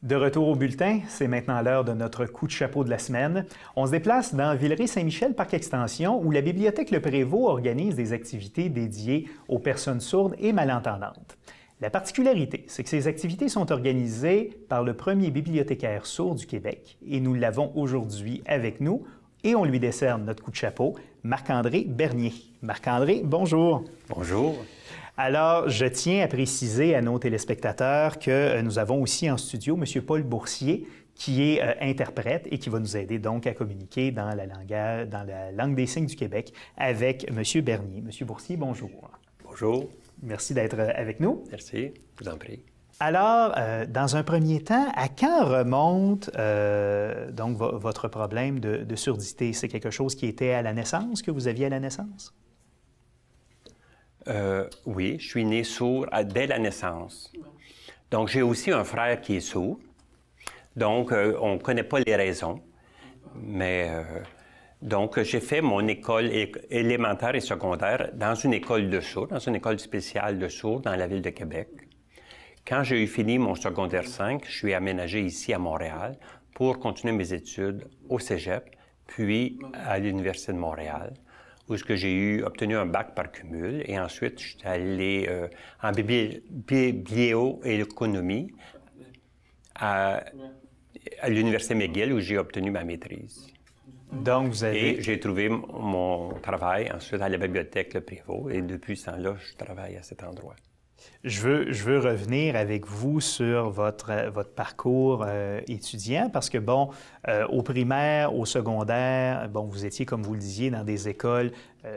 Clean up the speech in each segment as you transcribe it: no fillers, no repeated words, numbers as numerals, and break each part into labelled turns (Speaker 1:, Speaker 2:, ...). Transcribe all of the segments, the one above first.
Speaker 1: De retour au bulletin, c'est maintenant l'heure de notre coup de chapeau de la semaine. On se déplace dans Villeray-Saint-Michel, Parc Extension, où la Bibliothèque Le Prévost organise des activités dédiées aux personnes sourdes et malentendantes. La particularité, c'est que ces activités sont organisées par le premier bibliothécaire sourd du Québec, et nous l'avons aujourd'hui avec nous, et on lui décerne notre coup de chapeau, Marc-André Bernier. Marc-André, bonjour.
Speaker 2: Bonjour.
Speaker 1: Alors, je tiens à préciser à nos téléspectateurs que nous avons aussi en studio M. Paul Boursier, qui est interprète et qui va nous aider donc à communiquer dans la langue des signes du Québec avec M. Bernier. M. Boursier, bonjour.
Speaker 2: Bonjour.
Speaker 1: Merci d'être avec nous.
Speaker 2: Merci, je vous en prie.
Speaker 1: Alors, dans un premier temps, à quand remonte donc votre problème de surdité? C'est quelque chose qui était à la naissance, que vous aviez à la naissance?
Speaker 2: Oui, je suis né sourd dès la naissance. Donc, j'ai aussi un frère qui est sourd. Donc, on ne connaît pas les raisons. Mais, donc, j'ai fait mon école élémentaire et secondaire dans une école de sourds, dans une école spéciale de sourds dans la ville de Québec. Quand j'ai eu fini mon secondaire 5, je suis aménagé ici à Montréal pour continuer mes études au Cégep, puis à l'Université de Montréal, où j'ai obtenu un bac par cumul. Et ensuite, je suis allé en biblioéconomie à l'Université McGill, où j'ai obtenu ma maîtrise.
Speaker 1: Donc, vous avez...
Speaker 2: Et j'ai trouvé mon travail ensuite à la Bibliothèque Le Prévost. Et depuis ce temps-là, je travaille à cet endroit.
Speaker 1: Je veux revenir avec vous sur votre parcours étudiant parce que, bon, au primaire, au secondaire, bon, vous étiez, comme vous le disiez, dans des écoles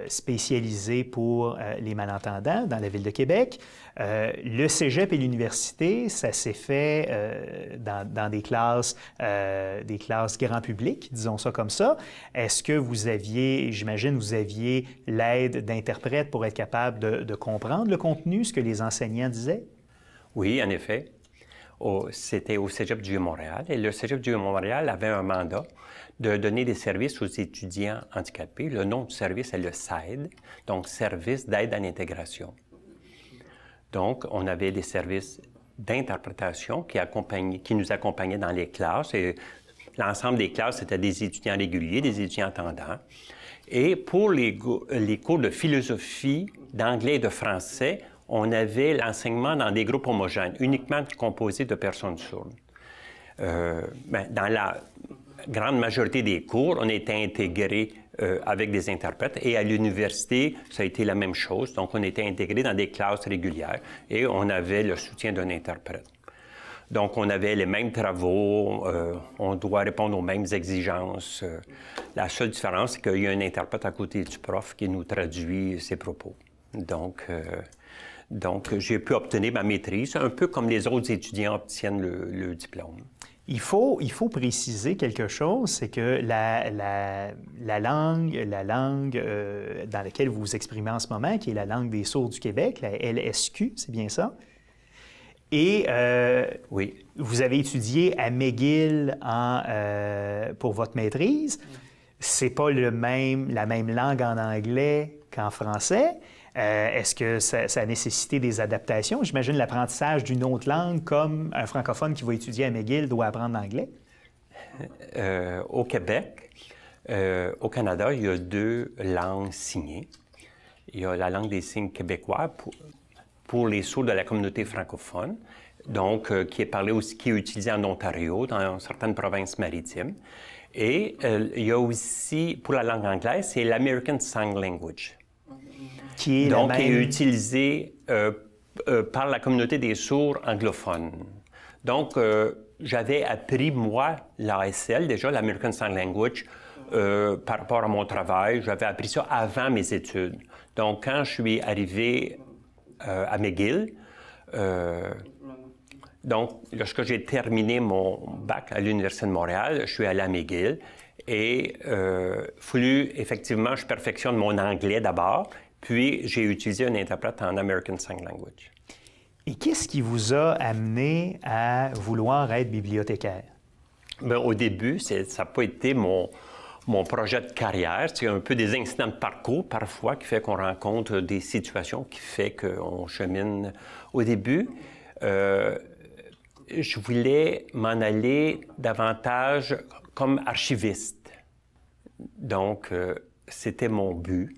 Speaker 1: spécialisées pour les malentendants dans la ville de Québec. Le cégep et l'université, ça s'est fait dans des classes grand public, disons ça comme ça. Est-ce que vous aviez, j'imagine, vous aviez l'aide d'interprètes pour être capable de comprendre le contenu, ce que les enseignants disaient?
Speaker 2: Oui, en effet. C'était au Cégep du Vieux-Montréal. Et le Cégep du Vieux-Montréal avait un mandat de donner des services aux étudiants handicapés. Le nom du service est le SAID, donc Service d'aide à l'intégration. Donc, on avait des services d'interprétation qui nous accompagnaient dans les classes. Et l'ensemble des classes, c'était des étudiants réguliers, des étudiants attendants. Et pour les cours de philosophie, d'anglais et de français, on avait l'enseignement dans des groupes homogènes, uniquement composés de personnes sourdes. Dans la grande majorité des cours, on était intégrés avec des interprètes. Et à l'université, ça a été la même chose. Donc, on était intégrés dans des classes régulières et on avait le soutien d'un interprète. Donc, on avait les mêmes travaux, on doit répondre aux mêmes exigences. La seule différence, c'est qu'il y a un interprète à côté du prof qui nous traduit ses propos. Donc, j'ai pu obtenir ma maîtrise, un peu comme les autres étudiants obtiennent le diplôme.
Speaker 1: Il faut préciser quelque chose, c'est que la langue dans laquelle vous vous exprimez en ce moment, qui est la langue des sourds du Québec, la LSQ, c'est bien ça? Et
Speaker 2: oui.
Speaker 1: Vous avez étudié à McGill pour votre maîtrise. C'est pas la même langue en anglais qu'en français. Est-ce que ça a nécessité des adaptations? J'imagine l'apprentissage d'une autre langue, comme un francophone qui va étudier à McGill doit apprendre l'anglais.
Speaker 2: Au Québec, au Canada, il y a 2 langues signées. Il y a la langue des signes québécois pour les sourds de la communauté francophone, donc qui est utilisée en Ontario, dans certaines provinces maritimes. Et il y a aussi, pour la langue anglaise, c'est l'American Sign Language. Qui est utilisé par la communauté des sourds anglophones. Donc, j'avais appris, moi, l'ASL, déjà, l'American Sign Language, par rapport à mon travail. J'avais appris ça avant mes études. Donc, quand je suis arrivé à McGill, donc, lorsque j'ai terminé mon bac à l'Université de Montréal, je suis allé à McGill et fallu, effectivement, je perfectionne mon anglais d'abord. Puis, j'ai utilisé un interprète en American Sign Language.
Speaker 1: Et qu'est-ce qui vous a amené à vouloir être bibliothécaire?
Speaker 2: Bien, au début, ça n'a pas été mon projet de carrière. C'est un peu des incidents de parcours, parfois, qui fait qu'on rencontre des situations qui fait qu'on chemine. Au début, je voulais m'en aller davantage comme archiviste. Donc, c'était mon but.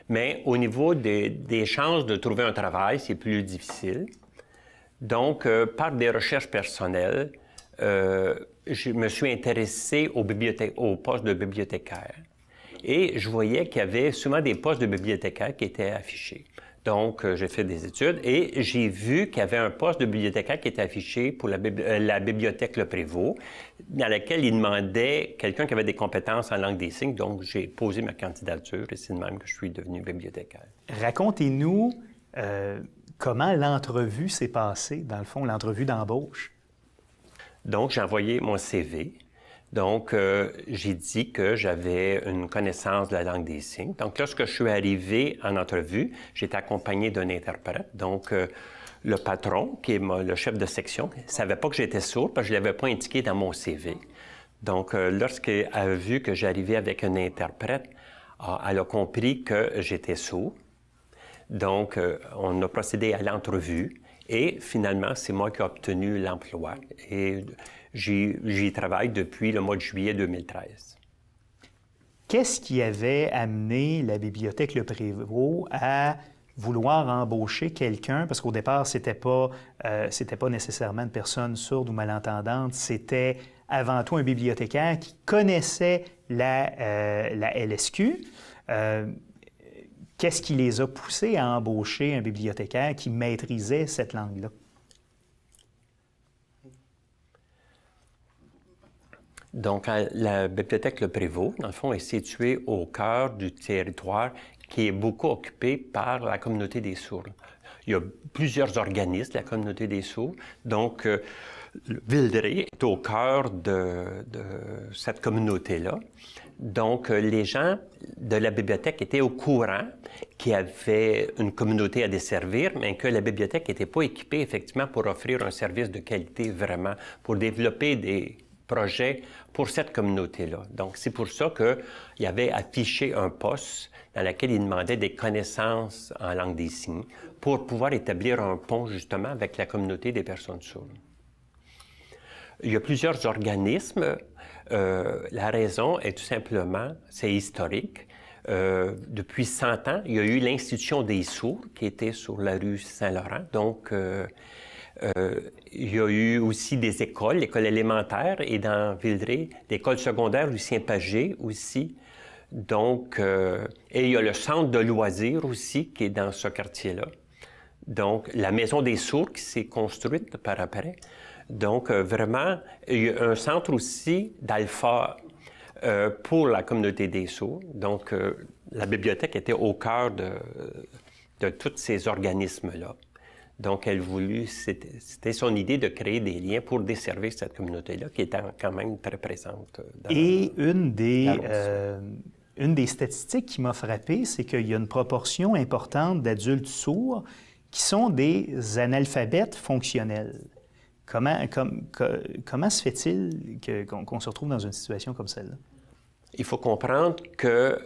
Speaker 2: Mais au niveau des chances de trouver un travail, c'est plus difficile. Donc, par des recherches personnelles, je me suis intéressé au poste de bibliothécaire. Et je voyais qu'il y avait souvent des postes de bibliothécaire qui étaient affichés. Donc, j'ai fait des études et j'ai vu qu'il y avait un poste de bibliothécaire qui était affiché pour la bibliothèque Le Prévost, dans laquelle il demandait quelqu'un qui avait des compétences en langue des signes. Donc, j'ai posé ma candidature et c'est de même que je suis devenu bibliothécaire.
Speaker 1: Racontez-nous comment l'entrevue s'est passée, dans le fond, l'entrevue d'embauche.
Speaker 2: Donc, j'ai envoyé mon CV. Donc, j'ai dit que j'avais une connaissance de la langue des signes. Donc, lorsque je suis arrivé en entrevue, j'étais accompagné d'un interprète. Donc, le patron, qui est le chef de section, ne savait pas que j'étais sourd parce que je ne l'avais pas indiqué dans mon CV. Donc, lorsqu'elle a vu que j'arrivais avec un interprète, elle a compris que j'étais sourd. Donc, on a procédé à l'entrevue. Et finalement, c'est moi qui ai obtenu l'emploi. Et j'y travaille depuis le mois de juillet 2013.
Speaker 1: Qu'est-ce qui avait amené la bibliothèque Le Prévost à vouloir embaucher quelqu'un? Parce qu'au départ, c'était pas nécessairement une personne sourde ou malentendante, c'était avant tout un bibliothécaire qui connaissait la LSQ. Qu'est-ce qui les a poussés à embaucher un bibliothécaire qui maîtrisait cette langue-là?
Speaker 2: Donc, la bibliothèque Le Prévost, dans le fond, est située au cœur du territoire qui est beaucoup occupé par la communauté des sourds. Il y a plusieurs organismes de la communauté des sourds. Donc, Villeray est au cœur de cette communauté-là. Donc, les gens de la bibliothèque étaient au courant qu'il y avait une communauté à desservir, mais que la bibliothèque n'était pas équipée, effectivement, pour offrir un service de qualité vraiment, pour développer des projets pour cette communauté-là. Donc, c'est pour ça qu'il avait affiché un poste dans lequel il demandait des connaissances en langue des signes pour pouvoir établir un pont, justement, avec la communauté des personnes sourdes. Il y a plusieurs organismes. La raison est tout simplement, c'est historique. Depuis 100 ans, il y a eu l'Institution des sourds qui était sur la rue Saint-Laurent. Donc, il y a eu aussi des écoles, l'école élémentaire et dans Villeray, l'école secondaire Lucien Pagé aussi. Donc, et il y a le centre de loisirs aussi qui est dans ce quartier-là. Donc, la Maison des sourds qui s'est construite par après. Donc, vraiment, il y a un centre aussi d'alpha pour la communauté des sourds. Donc, la bibliothèque était au cœur de tous ces organismes-là. Donc, elle voulut, c'était son idée de créer des liens pour desservir cette communauté-là, qui était quand même très présente.
Speaker 1: Et une des statistiques qui m'a frappé, c'est qu'il y a une proportion importante d'adultes sourds qui sont des analphabètes fonctionnels. Comment se fait-il qu'on se retrouve dans une situation comme celle-là?
Speaker 2: Il faut comprendre que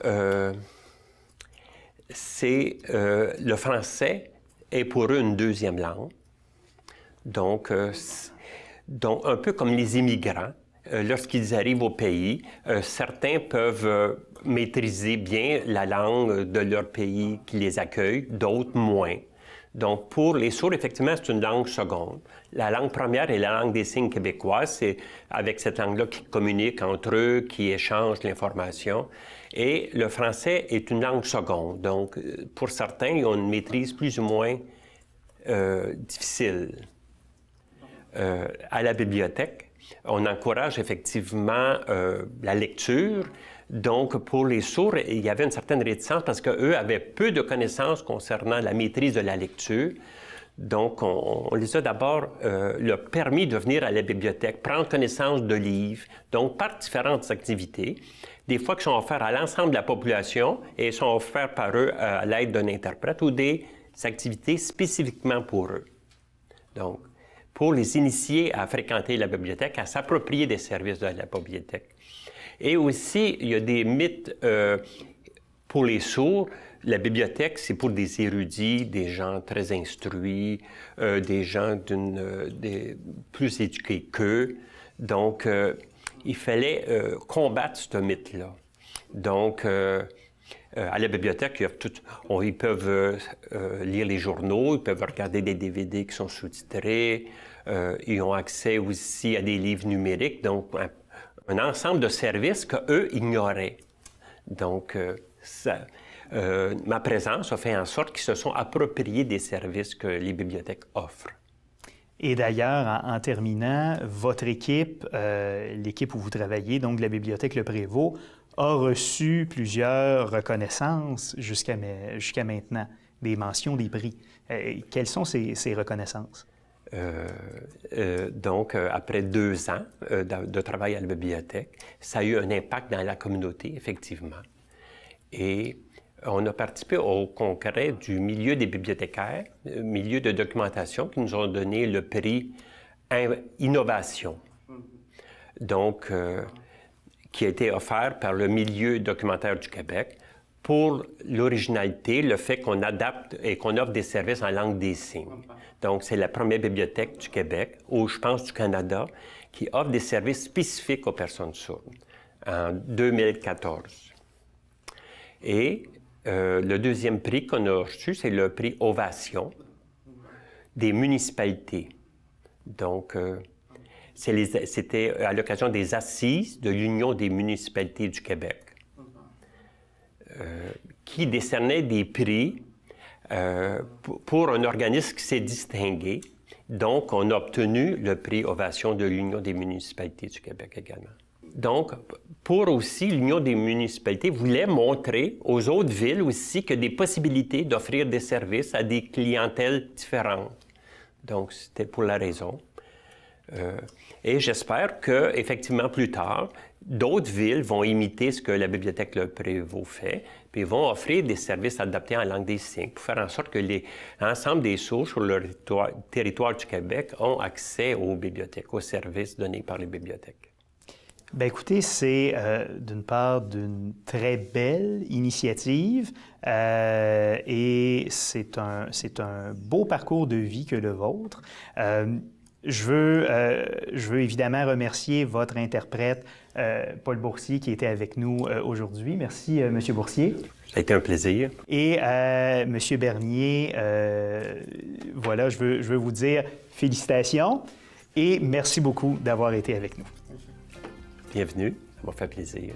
Speaker 2: le français est pour eux une deuxième langue. Donc un peu comme les immigrants, lorsqu'ils arrivent au pays, certains peuvent maîtriser bien la langue de leur pays qui les accueille, d'autres moins. Donc, pour les sourds, effectivement, c'est une langue seconde. La langue première est la langue des signes québécoise. C'est avec cette langue-là qu'ils communiquent entre eux, qui échangent l'information. Et le français est une langue seconde. Donc, pour certains, ils ont une maîtrise plus ou moins difficile. À la bibliothèque, on encourage effectivement la lecture. Donc, pour les sourds, il y avait une certaine réticence parce qu'eux avaient peu de connaissances concernant la maîtrise de la lecture. Donc, on les a d'abord leur permis de venir à la bibliothèque, prendre connaissance de livres, donc par différentes activités, des fois qui sont offertes à l'ensemble de la population et sont offertes par eux à l'aide d'un interprète ou des activités spécifiquement pour eux. Donc, pour les initier à fréquenter la bibliothèque, à s'approprier des services de la bibliothèque. Et aussi, il y a des mythes pour les sourds. la bibliothèque, c'est pour des érudits, des gens très instruits, des gens plus éduqués qu'eux. Donc, il fallait combattre ce mythe-là. Donc, à la bibliothèque, ils peuvent lire les journaux, ils peuvent regarder des DVD qui sont sous-titrés, ils ont accès aussi à des livres numériques, donc un ensemble de services qu'eux ignoraient. Donc, ma présence a fait en sorte qu'ils se sont appropriés des services que les bibliothèques offrent.
Speaker 1: Et d'ailleurs, en terminant, votre équipe, l'équipe où vous travaillez, donc la Bibliothèque Le Prévost, a reçu plusieurs reconnaissances jusqu'à maintenant, des mentions, des prix. Quelles sont ces reconnaissances?
Speaker 2: Donc, après 2 ans de travail à la bibliothèque, ça a eu un impact dans la communauté, effectivement. Et on a participé au congrès du milieu des bibliothécaires, milieu de documentation, qui nous ont donné le prix Innovation. Donc, qui a été offert par le milieu documentaire du Québec pour l'originalité, le fait qu'on adapte et qu'on offre des services en langue des signes. Donc, c'est la première bibliothèque du Québec, ou je pense du Canada, qui offre des services spécifiques aux personnes sourdes en 2014. Et le deuxième prix qu'on a reçu, c'est le prix Ovation des municipalités. Donc, c'était à l'occasion des assises de l'Union des municipalités du Québec, qui décernait des prix pour un organisme qui s'est distingué. Donc, on a obtenu le prix Ovation de l'Union des municipalités du Québec également. Donc, pour aussi, l'Union des municipalités voulait montrer aux autres villes aussi qu'il y a des possibilités d'offrir des services à des clientèles différentes. Donc, c'était pour la raison. Et j'espère qu'effectivement, plus tard, d'autres villes vont imiter ce que la Bibliothèque Le Prévost fait, puis vont offrir des services adaptés en langue des signes pour faire en sorte que l'ensemble des sourds sur le territoire du Québec ont accès aux bibliothèques, aux services donnés par les bibliothèques.
Speaker 1: Bien, écoutez, c'est d'une part d'une très belle initiative et c'est un beau parcours de vie que le vôtre. Je veux évidemment remercier votre interprète, Paul Boursier, qui était avec nous aujourd'hui. Merci, M. Boursier.
Speaker 2: Ça a été un plaisir.
Speaker 1: Et M. Bernier, voilà, je veux vous dire félicitations et merci beaucoup d'avoir été avec nous.
Speaker 2: Bienvenue, ça m'a fait plaisir.